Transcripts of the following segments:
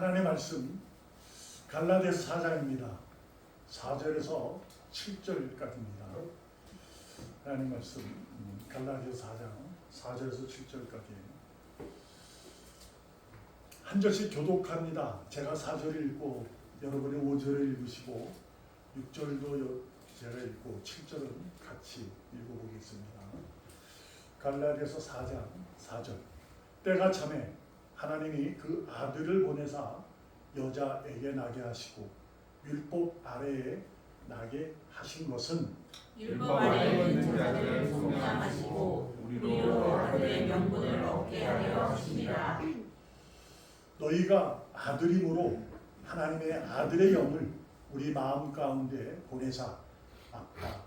하나님의 말씀 갈라디아서 4장입니다. 4절에서 7절까지입니다. 하나님 말씀 갈라디아서 4장 4절에서 7절까지 한 절씩 교독합니다. 제가 4절을 읽고 여러분이 5절을 읽으시고 6절도 제가 읽고 7절은 같이 읽어보겠습니다. 갈라디아서 4장 4절 때가 참에 하나님이 그 아들을 보내사 여자에게 나게 하시고 율법 아래에 나게 하신 것은 율법 아래에 있는 자들을 속량하시고 우리로 아들의 명분을 얻게 하려 하십니다. 너희가 아들임으로 하나님의 아들의 영을 우리 마음 가운데 보내사 아빠,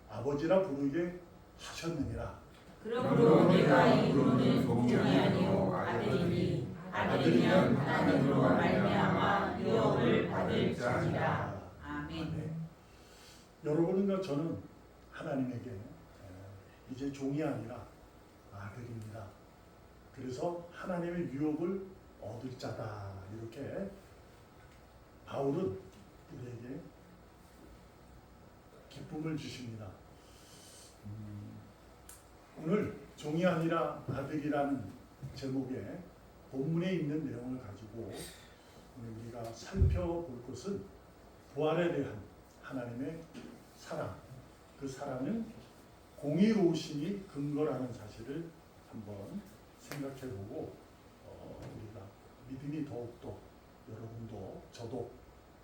아버지라 부르게 하셨느니라. 그러므로 내가 이 부르는 종이 아니요 아들이니 아들이면 하나님으로 말미암아 유업을 받을 자니라. 아멘. 여러분과 저는 하나님에게 이제 종이 아니라 아들입니다. 그래서 하나님의 유업을 얻을 자다. 이렇게 바울은 우리에게 기쁨을 주십니다. 오늘 종이 아니라 아들이라는 제목의 본문에 있는 내용을 가지고 오늘 우리가 살펴볼 것은 부활에 대한 하나님의 사랑, 그 사랑은 공의로우심이 근거라는 사실을 한번 생각해보고 우리가 믿음이 더욱더 여러분도 저도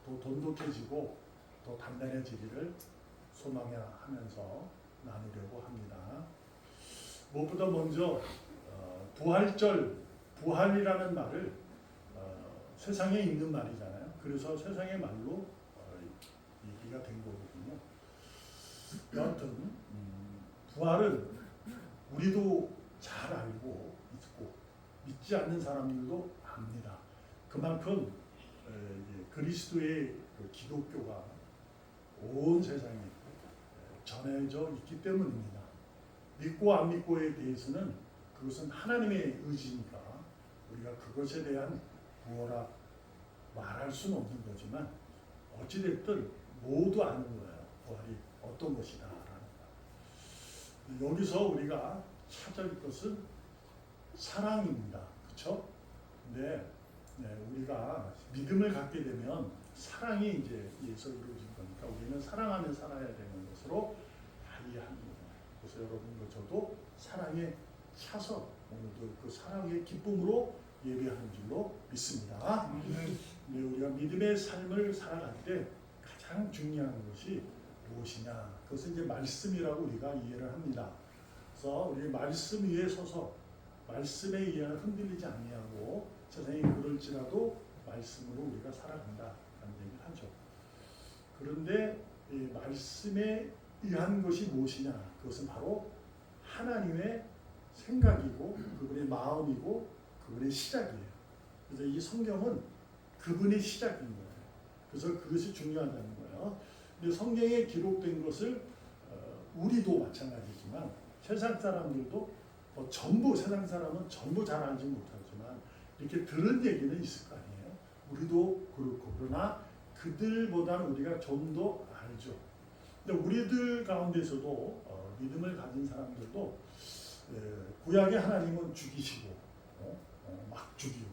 더 돈독해지고 더 단단해지기를 소망하면서 나누려고 합니다. 무엇보다 먼저 부활절, 부활이라는 말을 세상에 있는 말이잖아요. 그래서 세상의 말로 얘기가 된 거거든요. 여하튼 부활은 우리도 잘 알고 있고 믿지 않는 사람들도 압니다. 그만큼 그리스도의 기독교가 온 세상에 전해져 있기 때문입니다. 믿고 안 믿고에 대해서는 그것은 하나님의 의지니까 우리가 그것에 대한 뭐라 말할 수는 없는 거지만 어찌됐든 모두 아는 거예요. 부활이 어떤 것이다 라는 거. 여기서 우리가 찾을 것은 사랑입니다. 그렇죠? 근데 우리가 믿음을 갖게 되면 사랑이 이제 예서 이루어질 거니까 우리는 사랑하며 살아야 되는 것으로 이해하는 거예요. 그래서 여러분과 저도 사랑에 차서 오늘도 그 사랑의 기쁨으로 예배하는 줄로 믿습니다. 우리가 믿음의 삶을 살아갈 때 가장 중요한 것이 무엇이냐? 그것은 이제 말씀이라고 우리가 이해를 합니다. 그래서 우리 말씀 위에 서서 말씀에 의하여 흔들리지 아니하고 세상이 그럴지라도 말씀으로 우리가 살아간다라는 얘기를 하죠. 그런데 이 말씀에 의한 것이 무엇이냐? 그것은 바로 하나님의 생각이고 그분의 마음이고 그분의 시작이에요. 그래서 이 성경은 그분의 시작인 거예요. 그래서 그것이 중요하다는 거예요. 근데 성경에 기록된 것을 우리도 마찬가지지만 세상 사람들도 전부 세상 사람은 전부 잘 알지 못하지만 이렇게 들은 얘기는 있을 거 아니에요. 우리도 그렇고 그러나 그들보다는 우리가 좀 더 알죠. 근데 우리들 가운데서도 믿음을 가진 사람들도 구약의 하나님은 죽이시고 막 죽이고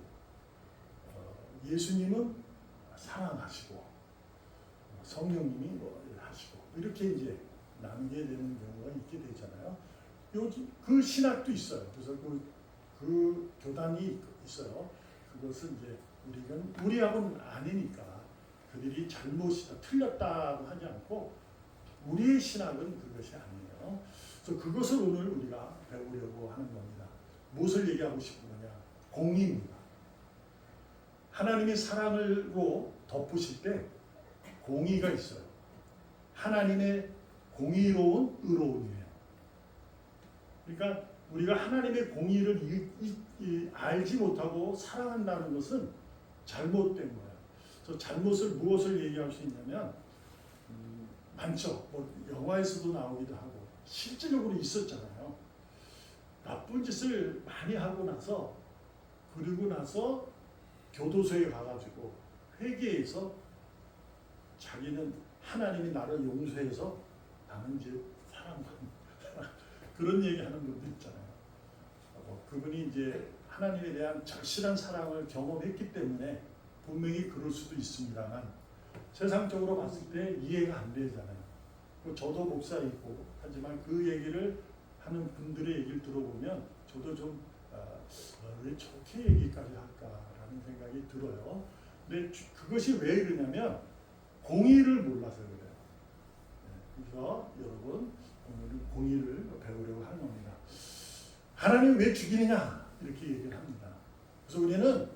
예수님은 사랑하시고 성령님이 뭐 하시고 이렇게 이제 나누게 되는 경우가 있게 되잖아요. 여기 그 신학도 있어요. 그래서 그 교단이 있어요. 그것은 이제 우리하고는 아니니까 그들이 잘못이다, 틀렸다고 하지 않고 우리의 신학은 그것이 아니에요. 그래서 그것을 오늘 우리가 배우려고 하는 겁니다. 무엇을 얘기하고 싶은 거냐? 공의입니다. 하나님의 사랑으로 덮으실 때 공의가 있어요. 하나님의 공의로운 의로움이에요. 그러니까 우리가 하나님의 공의를 알지 못하고 사랑한다는 것은 잘못된 거예요. 그래서 잘못을 무엇을 얘기할 수 있냐면 많죠. 영화에서도 나오기도 하고 실질적으로 있었잖아요. 나쁜 짓을 많이 하고 나서 그리고 나서 교도소에 가가지고 회개해서 자기는 하나님이 나를 용서해서 나는 이제 사랑받는 그런 얘기하는 분도 있잖아요. 그분이 이제 하나님에 대한 절실한 사랑을 경험했기 때문에 분명히 그럴 수도 있습니다만 세상적으로 봤을 때 이해가 안 되잖아요. 저도 목사이고 하지만 그 얘기를 하는 분들의 얘기를 들어보면 저도 좀 왜 저렇게 얘기까지 할까라는 생각이 들어요. 근데 그것이 왜 그러냐면 공의를 몰라서 그래요. 그래서 여러분 오늘 공의를 배우려고 하는 겁니다. 하나님 왜 죽이느냐 이렇게 얘기를 합니다. 그래서 우리는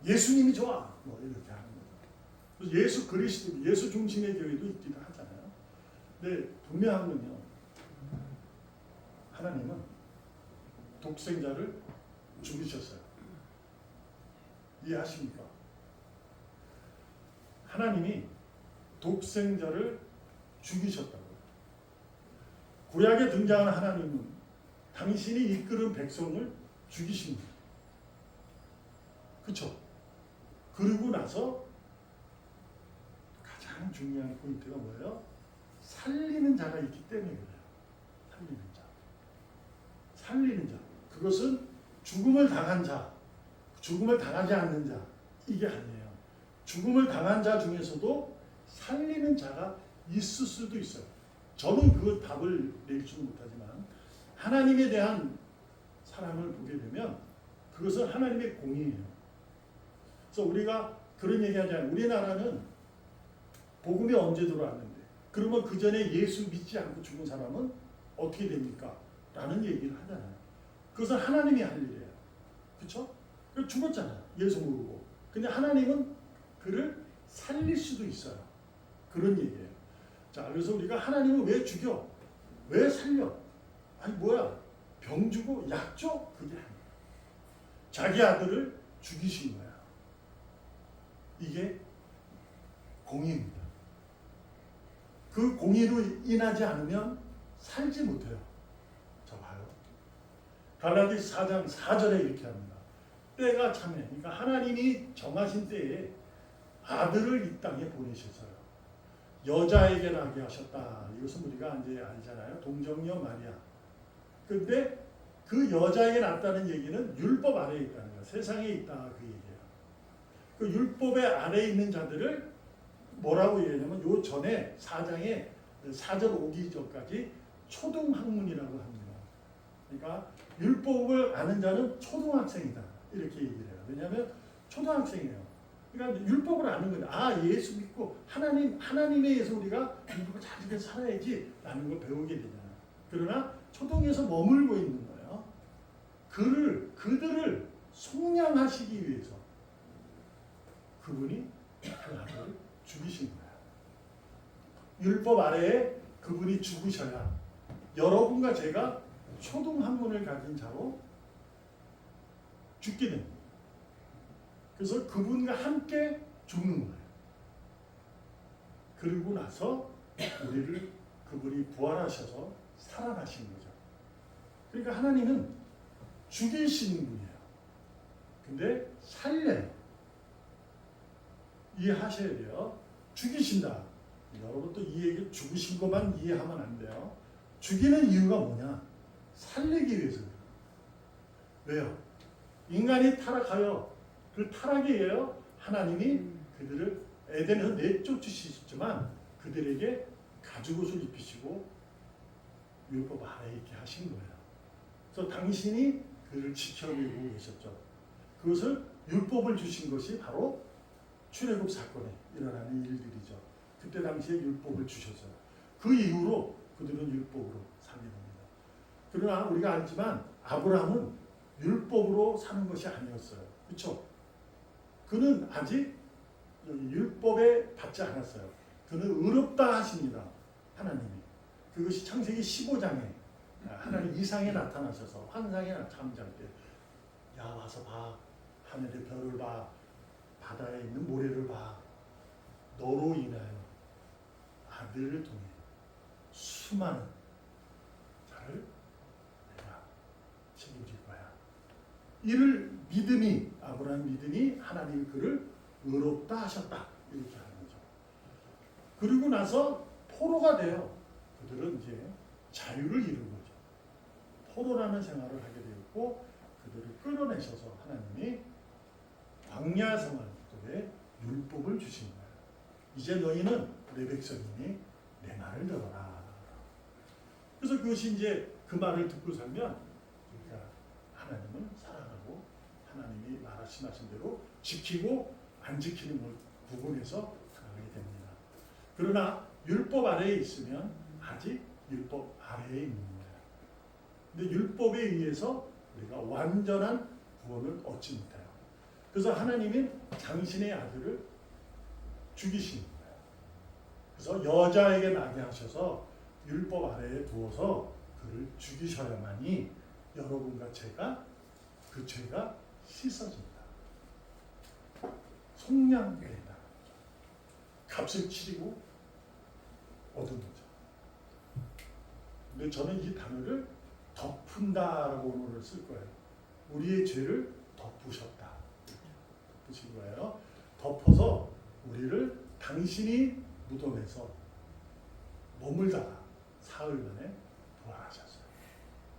예수님이 좋아 뭐 이렇게 하는 거죠. 그래서 예수 그리스도 예수 중심의 교회도 있기도 하잖아요. 근데 분명한 건요. 하나님은 독생자를 죽이셨어요. 이해하십니까? 하나님이 독생자를 죽이셨다고요. 구약에 등장하는 하나님은 당신이 이끄는 백성을 죽이십니다. 그렇죠? 그러고 나서 가장 중요한 포인트가 뭐예요? 살리는 자가 있기 때문에 그래요. 살리는 자. 살리는 자. 그것은 죽음을 당한 자, 죽음을 당하지 않는 자, 이게 아니에요. 죽음을 당한 자 중에서도 살리는 자가 있을 수도 있어요. 저는 그 답을 내리지는 못하지만 하나님에 대한 사랑을 보게 되면 그것은 하나님의 공의예요. 그래서 우리가 그런 얘기하잖아요. 우리나라는 복음이 언제 들어왔는데 그러면 그 전에 예수 믿지 않고 죽은 사람은 어떻게 됩니까? 라는 얘기를 하잖아요. 그것은 하나님이 할 일이에요. 그렇죠? 죽었잖아요. 예수 모르고. 근데 하나님은 그를 살릴 수도 있어요. 그런 얘기예요. 자, 그래서 우리가 하나님을 왜 죽여? 왜 살려? 아니 뭐야? 병 주고 약 줘? 그게 아니에요. 자기 아들을 죽이신 거야. 이게 공의입니다. 그 공의로 인하지 않으면 살지 못해요. 자 봐요. 갈라디아서 4장 4절에 이렇게 합니다. 때가 참에, 그러니까 하나님이 정하신 때에 아들을 이 땅에 보내셨어요. 여자에게 나게 하셨다. 이것은 우리가 이제 알잖아요. 동정녀 마리아. 근데 그 여자에게 낳았다는 얘기는 율법 아래에 있다는 거예요. 세상에 있다 그 얘기예요. 그 율법의 아래에 있는 자들을 뭐라고 얘기하냐면 요 전에 4장에 4절 오기 전까지 초등학문이라고 합니다. 그러니까 율법을 아는 자는 초등학생이다. 이렇게 얘기를 해요. 왜냐하면 초등학생이에요. 그러니까 율법을 아는 거예요. 아, 예수 믿고 하나님에 의해서 우리가 율법을 잘 지켜서 살아야지 라는 걸 배우게 되잖아요. 그러나 초등에서 머물고 있는 거예요. 그들을 속량하시기 위해서 그분이 그 아들을 죽이신 거예요. 율법 아래에 그분이 죽으셔야 여러분과 제가 초등학문을 가진 자로 죽게 됩니다. 그래서 그분과 함께 죽는 거예요. 그리고 나서 우리를 그분이 부활하셔서 살아나신 거죠. 그러니까 하나님은 죽이시는 분이에요. 근데 살려요. 이해하셔야 돼요. 죽이신다. 여러분 또 이 얘기 죽으신 것만 이해하면 안 돼요. 죽이는 이유가 뭐냐? 살리기 위해서. 왜요? 인간이 타락하여 그 타락에 의하여 하나님이 그들을 에덴에서 내쫓으시지만 그들에게 가죽옷을 입히시고 율법 아래에 있게 하신 거예요. 그래서 당신이 그를 지켜내고 계셨죠. 그것을 율법을 주신 것이 바로 출애굽 사건에 일어나는 일들이죠. 그때 당시에 율법을 주셨어요. 그 이후로 그들은 율법으로 살게 됩니다. 그러나 우리가 알지만 아브라함은 율법으로 사는 것이 아니었어요. 그렇죠? 그는 아직 율법에 받지 않았어요. 그는 의롭다 하십니다. 하나님이. 그것이 창세기 15장에 하나님 이상에 나타나셔서 환상에 잠잘 때 야 와서 봐. 하늘의 별을 봐. 바다에 있는 모래를 봐. 너로 인하여 아들을 통해 수많은 자를 내가 책임질 거야. 이를 믿음이 아브라함 아브라함 믿으니 하나님이 그를 의롭다 하셨다. 이렇게 하는 거죠. 그리고 나서 포로가 돼요. 그들은 이제 자유를 이룬 거죠. 포로라는 생활을 하게 되었고 그들을 끌어내셔서 하나님이 광야 생활에 율법을 주신 거예요. 이제 너희는 내 백성이니 내 말을 들어라. 그래서 그것이 이제 그 말을 듣고 살면 그러니까 하나님을 사랑하고 하나님이 말씀하신 대로 지키고 안 지키는 걸 구분해서 나가게 됩니다. 그러나 율법 아래에 있으면 아직 율법 아래에 있는 거예요. 근데 율법에 의해서 우리가 완전한 구원을 얻지 못해요. 그래서 하나님은 당신의 아들을 죽이신 거예요. 그래서 여자에게 나게 하셔서 율법 아래에 두어서 그를 죽이셔야만이 여러분과 제가 그 죄가 씻어진다. 속량된다. 값을 치르고 얻은 거죠. 근데 저는 이 단어를 덮은다라고 오늘을 쓸 거예요. 우리의 죄를 덮으셨다. 덮으신 거예요. 덮어서 우리를 당신이 무덤에서 머물다가 사흘 만에 부활하셨어요.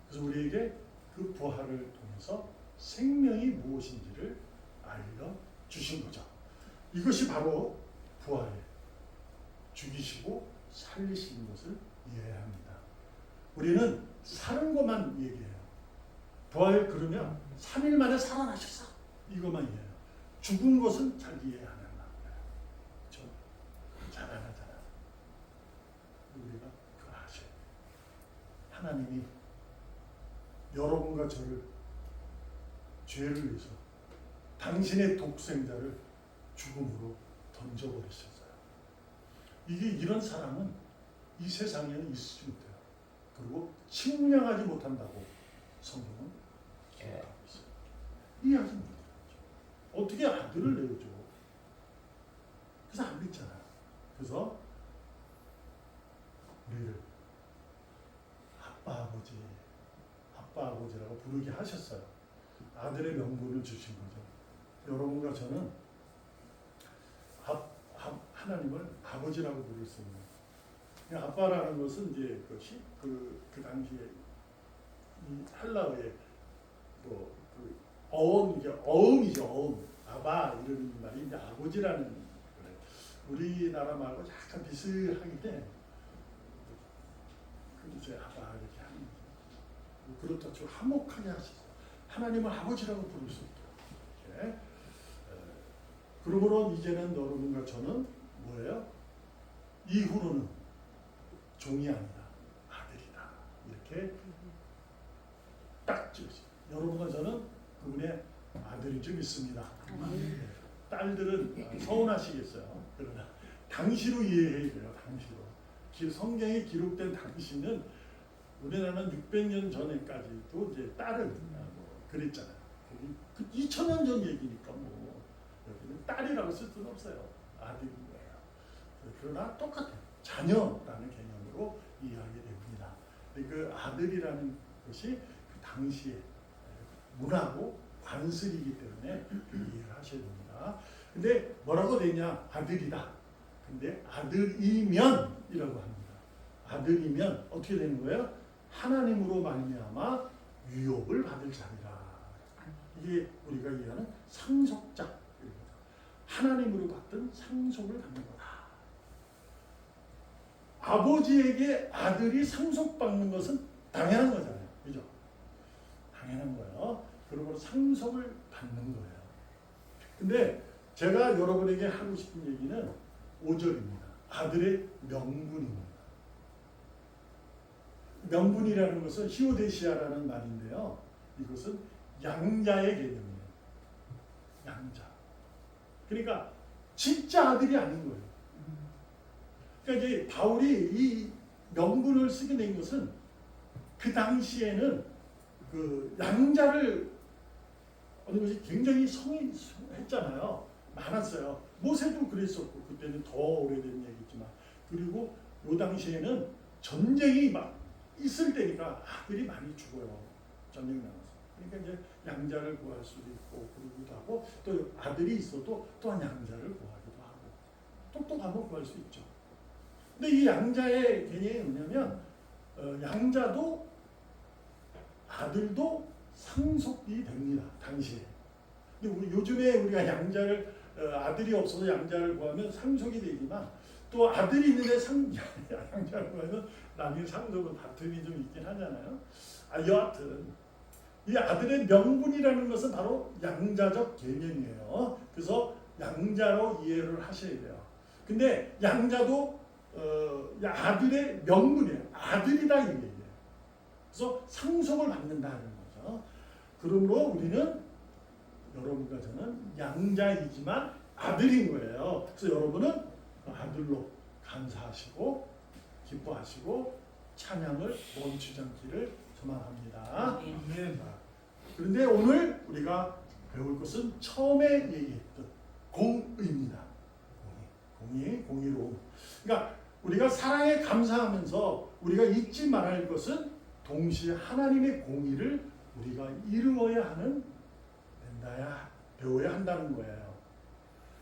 그래서 우리에게 그 부활을 통해서 생명이 무엇인지를 알려주신 거죠. 이것이 바로 부활이에요. 죽이시고 살리시는 것을 이해해야 합니다. 우리는 사는 것만 얘기해요. 부활 그러면 3일 만에 살아나셨어. 이것만 이해해요. 죽은 것은 잘 이해 안 한다. 그렇죠? 잘 안 하잖아. 우리가 그걸 아셔야 돼요. 하나님이 여러분과 저를 죄를 위해서 당신의 독생자를 죽음으로 던져버리셨어요. 이게 이런 사람은 이 세상에는 있지 못해요. 그리고 측량하지 못한다고 성경은 기록하고 있어요. 이해하지 못해요. 어떻게 아들을 내어줘? 그래서 안 믿잖아요. 그래서 우리를 아빠 아버지라고 부르게 하셨어요. 아들의 명분을 주신 거죠. 여러분과 저는 하나님을 아버지라고 부를 수 있는. 아빠라는 것은 이제 그 당시에 이 헬라어의 어음이죠. 어음. 아바 이런 말이 이제 아버지라는 거예요. 우리나라 말하고 약간 비슷하기 때문에 그래서 아바 이렇게 하는 거죠. 그렇다 좀 화목하게 하시죠. 하나님을 아버지라고 부를 수 있도록. 이렇게. 그러므로 이제는 여러분과 저는 뭐예요? 이후로는 종이 아니다. 아들이다. 이렇게 딱 찍으시죠. 여러분과 저는 그분의 아들인 줄 믿습니다. 딸들은 서운하시겠어요. 그러나 당시로 이해해야 돼요. 당시로. 성경에 기록된 당시는 우리나라는 600년 전에까지도 이제 딸은 그랬잖아요. 2000년 전 얘기니까 뭐 여기는 딸이라고 쓸 수는 없어요. 아들인 거예요. 그러나 똑같아요. 자녀라는 개념으로 이해하게 됩니다. 그 아들이라는 것이 그 당시의 문화고 관습이기 때문에 이해를 하셔야 됩니다. 근데 뭐라고 되냐? 아들이다. 근데 아들이면이라고 합니다. 아들이면 어떻게 되는 거예요? 하나님으로 말미암아 유업을 받을 자리라. 이게 우리가 이해하는 상속자. 하나님으로 받던 상속을 받는 거다. 아버지에게 아들이 상속받는 것은 당연한 거잖아요. 그죠? 당연한 거예요. 그러므로 상속을 받는 거예요. 근데 제가 여러분에게 하고 싶은 얘기는 5절입니다. 아들의 명분입니다. 명분이라는 것은 히오데시아라는 말인데요. 이것은 양자의 개념이에요. 양자. 그러니까 진짜 아들이 아닌 거예요. 그러니까 이제 바울이 이 명분을 쓰게 된 것은 그 당시에는 그 양자를 어느 것이 굉장히 성했잖아요. 많았어요. 모세도 그랬었고 그때는 더 오래된 얘기지만 그리고 요 당시에는 전쟁이 막 있을 때니까 아들이 많이 죽어요. 전쟁 나가서. 그러니까 이제 양자를 구할 수도 있고 그러기도 하고 또 아들이 있어도 또한 양자를 구하기도 하고 똑똑하면 구할 수 있죠. 근데 이 양자의 개념이 뭐냐면 양자도 아들도 상속이 됩니다. 당시에. 근데 요즘에 우리가 양자를 아들이 없어서 양자를 구하면 상속이 되지만 또 아들이 있는데 양자를 구하면 나중에 상속은 다툼이 좀 있긴 하잖아요. 여하튼 이 아들의 명분이라는 것은 바로 양자적 개념이에요. 그래서 양자로 이해를 하셔야 돼요. 근데 양자도 아들의 명분이에요. 아들이다 이 얘기예요. 그래서 상속을 받는다는 거죠. 그러므로 우리는 여러분과 저는 양자이지만 아들인 거예요. 그래서 여러분은 아들로 감사하시고 기뻐하시고 찬양을 멈추지 않기를 소망합니다. 그런데 오늘 우리가 배울 것은 처음에 얘기했던 공의입니다. 공의로움. 그러니까 우리가 사랑에 감사하면서 우리가 잊지 말아야 할 것은 동시에 하나님의 공의를 우리가 이루어야 하는 된다야 배워야 한다는 거예요.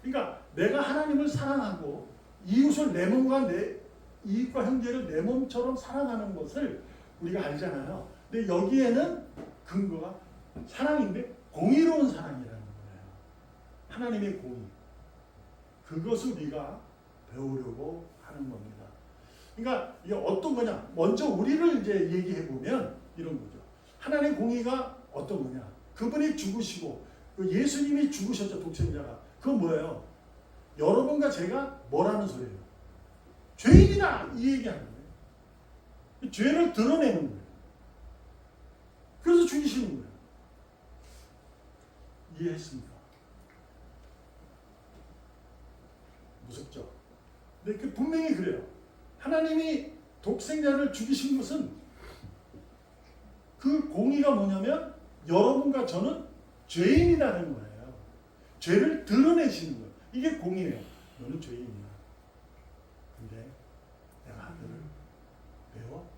그러니까 내가 하나님을 사랑하고 이웃을 내 몸과 내 이익과 형제를 내 몸처럼 사랑하는 것을 우리가 알잖아요. 근데 여기에는 근거가 사랑인데 공의로운 사랑이라는 거예요. 하나님의 공의. 그것을 우리가 배우려고 하는 겁니다. 그러니까 이게 어떤 거냐? 먼저 우리를 이제 얘기해 보면 이런 거죠. 하나님의 공의가 어떤 거냐? 그분이 죽으시고 예수님이 죽으셨죠. 독생자가. 그건 뭐예요? 여러분과 제가 뭐라는 소리예요? 죄인이다 이 얘기하는 거예요. 죄를 드러내는 거예요. 그래서 죽이시는 거예요. 이해했습니까? 무섭죠? 근데 분명히 그래요. 하나님이 독생자를 죽이신 것은 그 공의가 뭐냐면 여러분과 저는 죄인이라는 거예요. 죄를 드러내시는 거예요. 이게 공의예요. 너는 죄인이야. 근데 내가 아들을 배워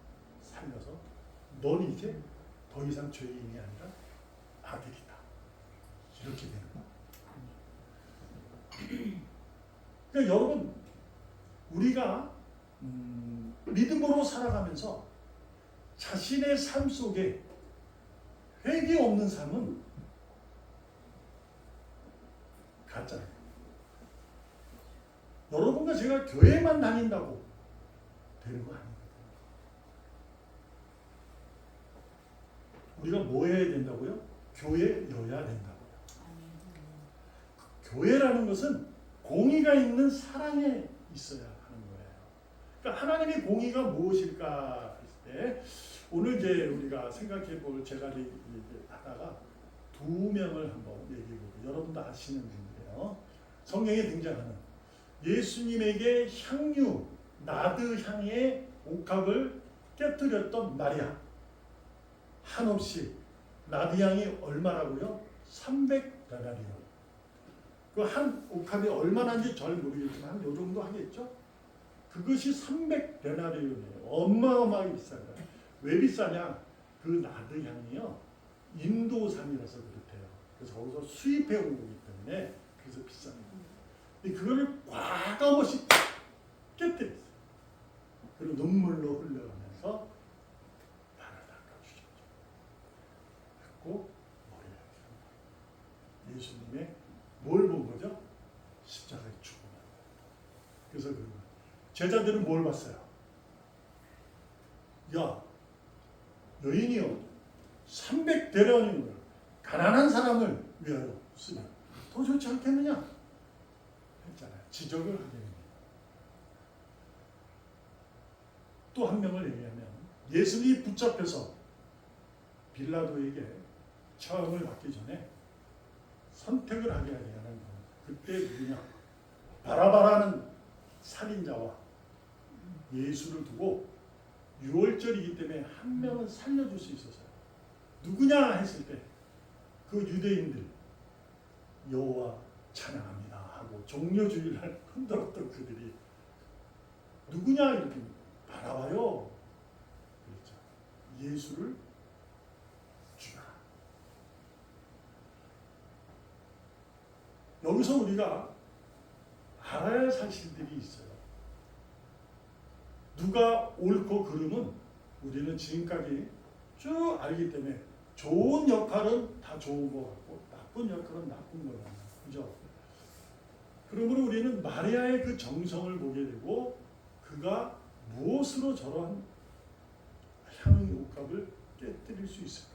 살려서 넌 이제 더 이상 죄인이 아니라 아들이다. 이렇게 되는 거예요. 그러니까 여러분 우리가 믿음으로 살아가면서 자신의 삶 속에 회개 없는 삶은 가짜예요. 여러분과 제가 교회만 다닌다고 되는 거 아니거든요. 우리가 뭐 해야 된다고요? 교회여야 된다고요. 교회라는 것은 공의가 있는 사랑에 있어야 하는 거예요. 그러니까 하나님의 공의가 무엇일까 했을 때 오늘 이제 우리가 생각해 볼 제가 하다가 두 명을 한번 얘기해 보고 여러분도 아시는 분들이에요. 성경에 등장하는 예수님에게 향유 나드 향의 옥합을 깨뜨렸던 마리아. 한없이 나드 향이 얼마라고요? 300데나리온. 그 한 옥합이 얼마나인지 잘 모르겠지만 한 요 정도 하겠죠? 그것이 300데나리온이에요. 어마어마하게 비싼 거예요. 왜 비싸냐? 그 나드 향이요. 인도산이라서 그렇대요. 그래서 거기서 수입해 온 거기 때문에 그래서 비싼 거예요. 근데 그거를 과감없이 깨뜨렸어요. 그리고 눈물로 흘려가면서 나를 닦아주셨죠. 그리고 머리를 펴 예수님의 뭘 본 거죠? 십자가의 죽음을. 그래서 그 제자들은 뭘 봤어요? 야, 여인이요 300데나리온을 가난한 사람을 위하여 쓰면 더 좋지 않겠느냐? 했잖아요. 지적을 하게 됩니다. 또 한 명을 얘기하면 예수님이 붙잡혀서 빌라도에게 처형을 받기 전에 선택을 하게 하는 거. 그때 누구냐? 바라바라는 살인자와 예수를 두고 6월절이기 때문에 한 명은 살려줄 수 있었어요. 누구냐 했을 때 그 유대인들 여호와 찬양합니다 하고 종려주의를 흔들었던 그들이 누구냐 이렇게 바라봐요. 그렇죠. 예수를 죽여라. 여기서 우리가 알아야 할 사실들이 있어요. 누가 옳고 그름은 우리는 지금까지 쭉 알기 때문에 좋은 역할은 다 좋은 것 같고 나쁜 역할은 나쁜 것 같아요. 그죠? 그러므로 우리는 마리아의 그 정성을 보게 되고 그가 무엇으로 저러한 향의 옷값을 깨뜨릴 수 있을까?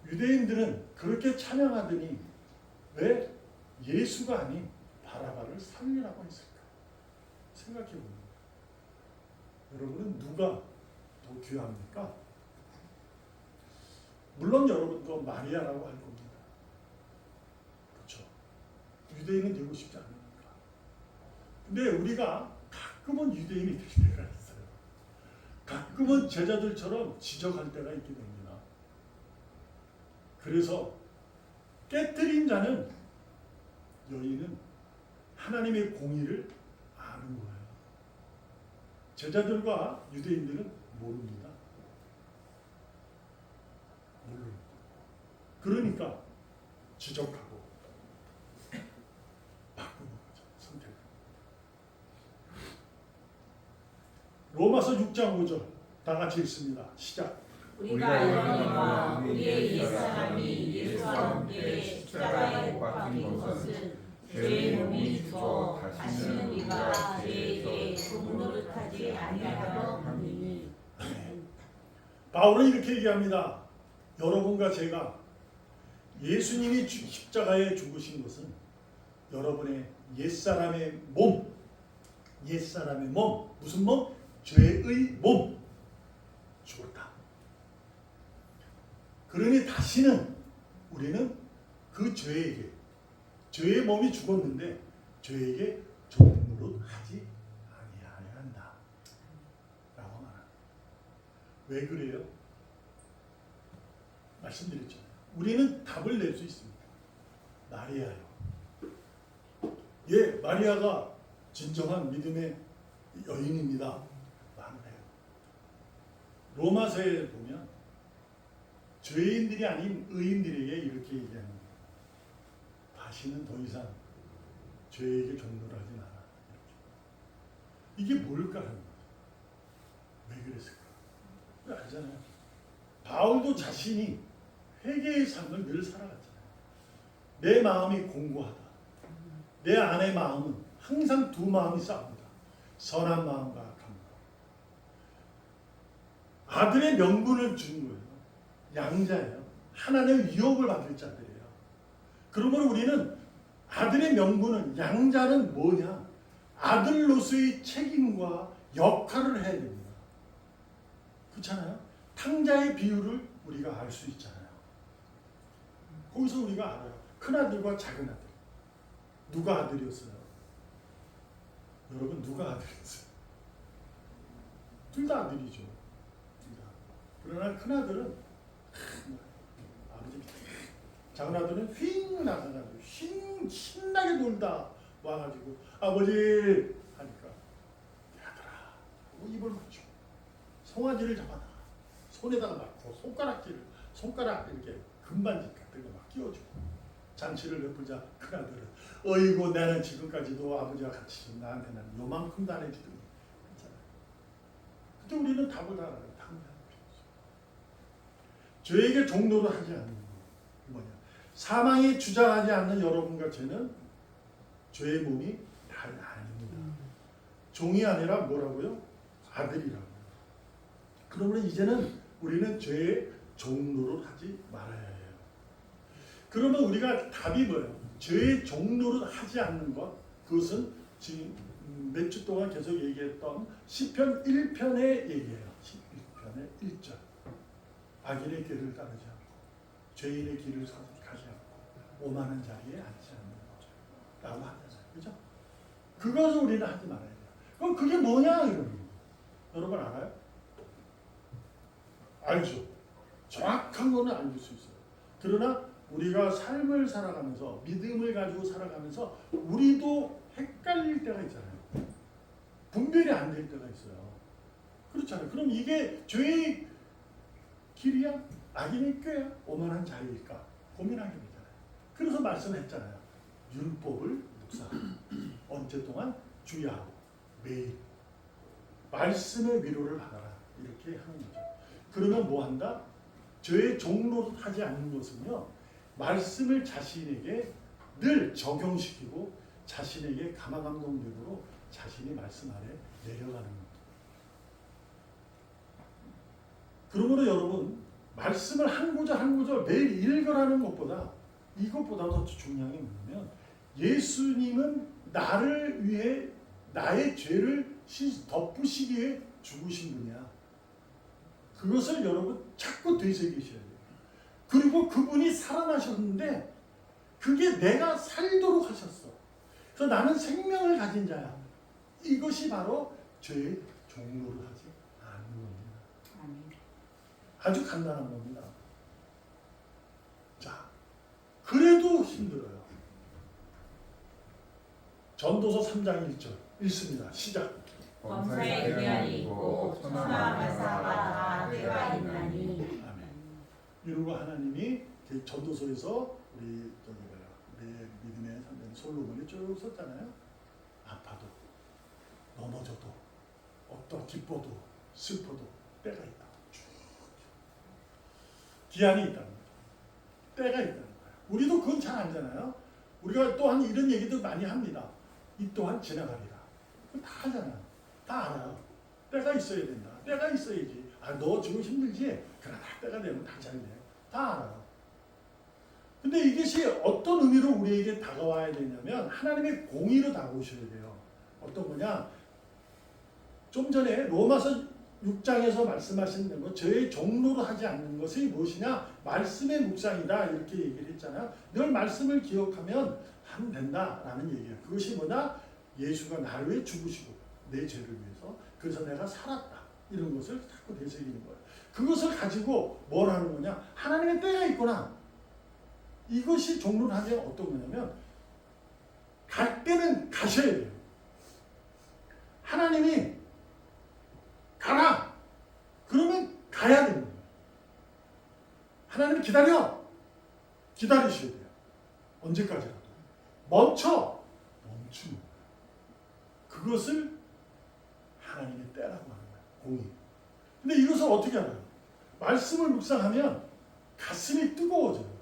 유대인들은 그렇게 찬양하더니 왜 예수가 아닌 바라바를 살리라고 했을까? 생각해 봅니다. 여러분은 누가 더 귀합니까? 물론 여러분도 마리아라고 할 겁니다. 그렇죠? 유대인은 되고 싶지 않으니까. 근데 우리가 가끔은 유대인이 될 때가 있어요. 가끔은 제자들처럼 지적할 때가 있게 됩니다. 그래서 깨뜨린 자는 여인은 하나님의 공의를 아는 거예요. 제자들과 유대인들은 모릅니다. 모릅니다. 그러니까 지적하고 바꾸는 거죠. 선택을. 로마서 6장 5절 다 같이 읽습니다. 시작. 우리가 여러분과 우리의 옛사람이 예수와 함께 십자가에 못 박힌 것은 죄의 몸이 주어 다시는 우리가 죄에게 종노릇하지 아니하려 함이니. 바울은 이렇게 얘기합니다. 여러분과 제가 예수님이 십자가에 죽으신 것은 여러분의 옛사람의 몸, 무슨 몸? 죄의 몸 죽었다. 그러니 다시는 우리는 그 죄의 몸이 죽었는데 죄에게 종노릇하지 아니하여야 한다 라고 말합니다. 왜 그래요? 말씀드렸잖아요. 우리는 답을 낼 수 있습니다. 마리아요. 예, 마리아가 진정한 믿음의 여인입니다. 맞네요. 로마서에 보면 죄인들이 아닌 의인들에게 이렇게 얘기합니다. 다시는 더 이상 죄에게 종노릇하지 마라. 이게 뭘까 하는 거죠. 왜 그랬을까? 알잖아요. 바울도 자신이 회개의 삶을 늘 살아갔잖아요. 내 마음이 공고하다. 내 안의 마음은 항상 두 마음이 싸웁니다. 선한 마음과 악한 마음. 아들의 명분을 준 거예요. 양자예요. 하나님의 유업을 받을 자들이에요. 그러므로 우리는 아들의 명분은, 양자는 뭐냐? 아들로서의 책임과 역할을 해야 됩니다. 그렇잖아요? 탕자의 비율을 우리가 알 수 있잖아요. 거기서 우리가 알아요. 큰아들과 작은아들. 누가 아들이었어요? 여러분 누가 아들이었어요? 둘 다 아들이죠. 둘 다. 그러나 큰아들은 아버지, 작은아들은 휙 나가가지고 신나게 놀다 와가지고 아버지 하니까 아들아 입을 맞추고 송아지를 잡아놔. 손에다가 막고 손가락 이렇게 금반지 같은 거 막 끼워주고 잔치를 베풀자 큰아들은 어이구 나는 지금까지도 아버지와 같이 나한테는 요만큼도 안 해주더니 괜찮아요. 그때 우리는 답을 다 알아요. 죄에게 종노를 하지 않는 거 뭐냐? 사망이 주장하지 않는 여러분과 저는 죄의 몸이 다 아닙니다. 종이 아니라 뭐라고요? 아들이라고요. 그러므로 이제는 우리는 죄의 종노를 하지 말아야 해요. 그러면 우리가 답이 뭐예요? 죄의 종노를 하지 않는 것, 그것은 지금 몇 주 동안 계속 얘기했던 시편 1편의 얘기예요. 1편의 1절. 악인의 길을 따르지 않고 죄인의 길을 가지 않고 오만한 자리에 앉지 않는 거라고 하잖아요. 그죠? 그것을 우리는 하지 말아야 돼요. 그럼 그게 뭐냐 여러분 알아요? 알죠. 정확한 거는 알 수 있어요. 그러나 우리가 삶을 살아가면서 믿음을 가지고 살아가면서 우리도 헷갈릴 때가 있잖아요. 분별이 안 될 때가 있어요. 그렇잖아요. 그럼 이게 죄의 길이야? 악인의 꾀야? 오만한 자유일까? 고민하게 되잖아요. 그래서 말씀했잖아요. 율법을 묵상하고 언제 동안 주의하고 매일 말씀의 위로를 받아라 이렇게 하는 거죠. 그러면 뭐 한다? 저의 종로로 하지 않는 것은요 말씀을 자신에게 늘 적용시키고 자신에게 감화감동적으로 자신이 말씀 아래 내려가는 겁니다. 그러므로 여러분 말씀을 한 구절 매일 읽으라는 것보다 이것보다 더 중요한 게 뭐냐면 예수님은 나를 위해 나의 죄를 덮으시기 위해 죽으신 분이야. 그것을 여러분 자꾸 되새기셔야 돼요. 그리고 그분이 살아나셨는데 그게 내가 살도록 하셨어. 그래서 나는 생명을 가진 자야. 이것이 바로 죄의 종로를 하지 않는 겁니다. 아주 간단한 겁니다. 자, 그래도 힘들어요. 전도서 3장 1절 읽습니다. 시작. 범사에 기한이 있고 천하 만사가 다 때가 있나니. 아멘. 이러고 하나님이 전도서에서 우리 믿음의 선배 솔로몬이 쭉 썼잖아요. 아파도 넘어져도 어떤 기뻐도 슬퍼도 때가 있다. 기한이 있다는 거죠. 때가 있다는 거예요. 우리도 그건 잘 알잖아요. 우리가 또한 이런 얘기도 많이 합니다. 이 또한 지나가리라. 그거 다 하잖아요. 다 알아요. 때가 있어야 된다. 때가 있어야지. 아, 너 지금 힘들지? 그러나 때가 되면 다 잘 돼. 다 알아요. 근데 이것이 어떤 의미로 우리에게 다가와야 되냐면 하나님의 공의로 다가오셔야 돼요. 어떤 거냐? 좀 전에 로마서 6장에서 말씀하신 것, 저의 종로로 하지 않는 것이 무엇이냐? 말씀의 묵상이다 이렇게 얘기를 했잖아요. 늘 말씀을 기억하면 하면 된다라는 얘기예요. 그것이 뭐냐? 예수가 나를 위해 죽으시고 내 죄를 위해서 그래서 내가 살았다 이런 것을 자꾸 되새기는 거예요. 그것을 가지고 뭘 하는 거냐? 하나님의 때가 있구나. 이것이 종로를 하면 어떤 거냐면 갈 때는 가셔야 돼요. 하나님이 가라. 그러면 가야 되는 거예요. 하나님 기다려. 기다리셔야 돼요. 언제까지라도. 멈추는 거예요. 그것을 하나님의 때라고 하는 거예요. 공의. 근데 이것을 어떻게 알아요? 말씀을 묵상하면 가슴이 뜨거워져요.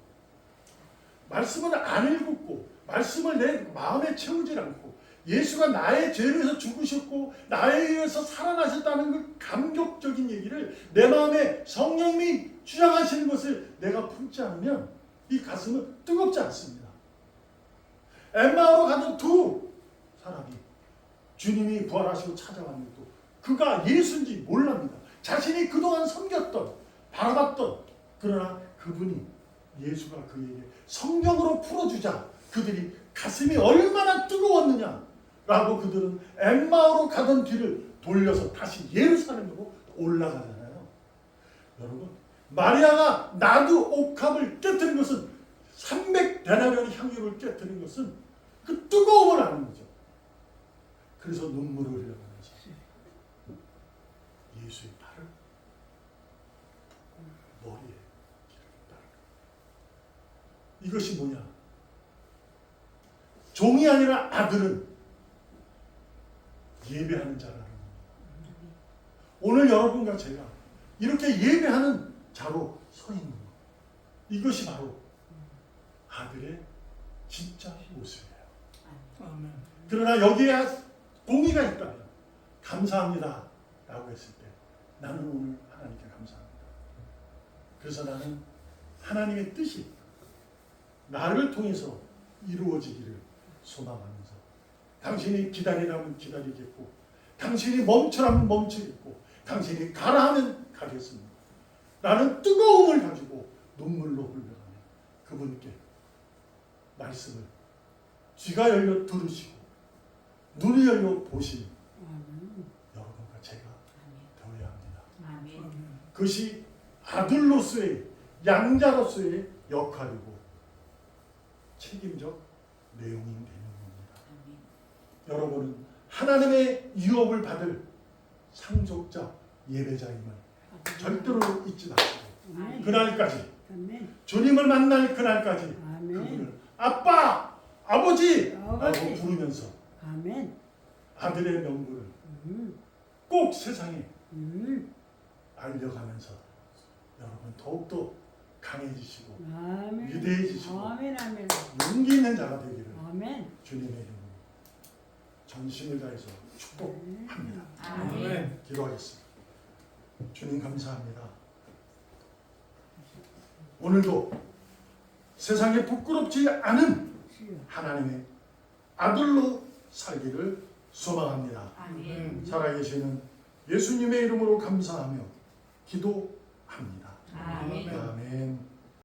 말씀을 안 읽고 말씀을 내 마음에 채우지 않고 예수가 나의 죄를 위해서 죽으셨고 나에 의해서 살아나셨다는 그 감격적인 얘기를 내 마음에 성령님이 주장하시는 것을 내가 품지 않으면 이 가슴은 뜨겁지 않습니다. 엠마오로 가던 두 사람이 주님이 부활하시고 찾아왔는데도 그가 예수인지 몰랍니다. 자신이 그동안 섬겼던 바라봤던 그러나 그분이 예수가 그에게 성경으로 풀어주자 그들이 가슴이 얼마나 뜨거웠느냐 라고 그들은 엠마오로 가던 뒤를 돌려서 다시 예루살렘으로 올라가잖아요. 여러분 마리아가 나두 옥합을 깨뜨린 것은 300데나리온의 향유를 깨뜨린 것은 그 뜨거움을 아는 거죠. 그래서 눈물을 흘려가면서 예수의 발을 머리에 기름을 따르고 이것이 뭐냐? 종이 아니라 아들은 예배하는 자라는 겁니다. 오늘 여러분과 제가 이렇게 예배하는 자로 서 있는 것. 이것이 바로 아들의 진짜 모습이에요. 아멘. 그러나 여기에 공의가 있다면 감사합니다 라고 했을 때 나는 오늘 하나님께 감사합니다. 그래서 나는 하나님의 뜻이 나를 통해서 이루어지기를 소망하면서 당신이 기다리라면 기다리겠고 당신이 멈추라면 멈추겠고 당신이 가라 하면 가겠습니다. 나는 뜨거움을 가지고 눈물로 흘려가며 그분께 말씀을 귀가 열려 들으시고 눈이 열려 보시는 여러분과 제가 되어야 합니다. 그것이 아들로서의 양자로서의 역할이고 책임적 내용이 되는 겁니다. 여러분은 하나님의 유업을 받을 상속자 예배자임을 절대로 잊지 마시고 그날까지 주님을 만날 그날까지 그분을 아빠 아버지! 라고 아버지. 부르면서 아멘. 아들의 명분을 음. 꼭 세상에 음. 알려가면서 여러분 더욱더 강해지시고 아멘. 위대해지시고 아멘. 아멘. 용기 있는 자가 되기를 아멘. 주님의 이름으로 전심을 다해서 축복합니다. 아멘. 기도하겠습니다. 주님 감사합니다. 오늘도 세상에 부끄럽지 않은 주여. 하나님의 아들로 살기를 소망합니다. 아멘. 살아계시는 예수님의 이름으로 감사하며 기도합니다. 아멘. 아멘.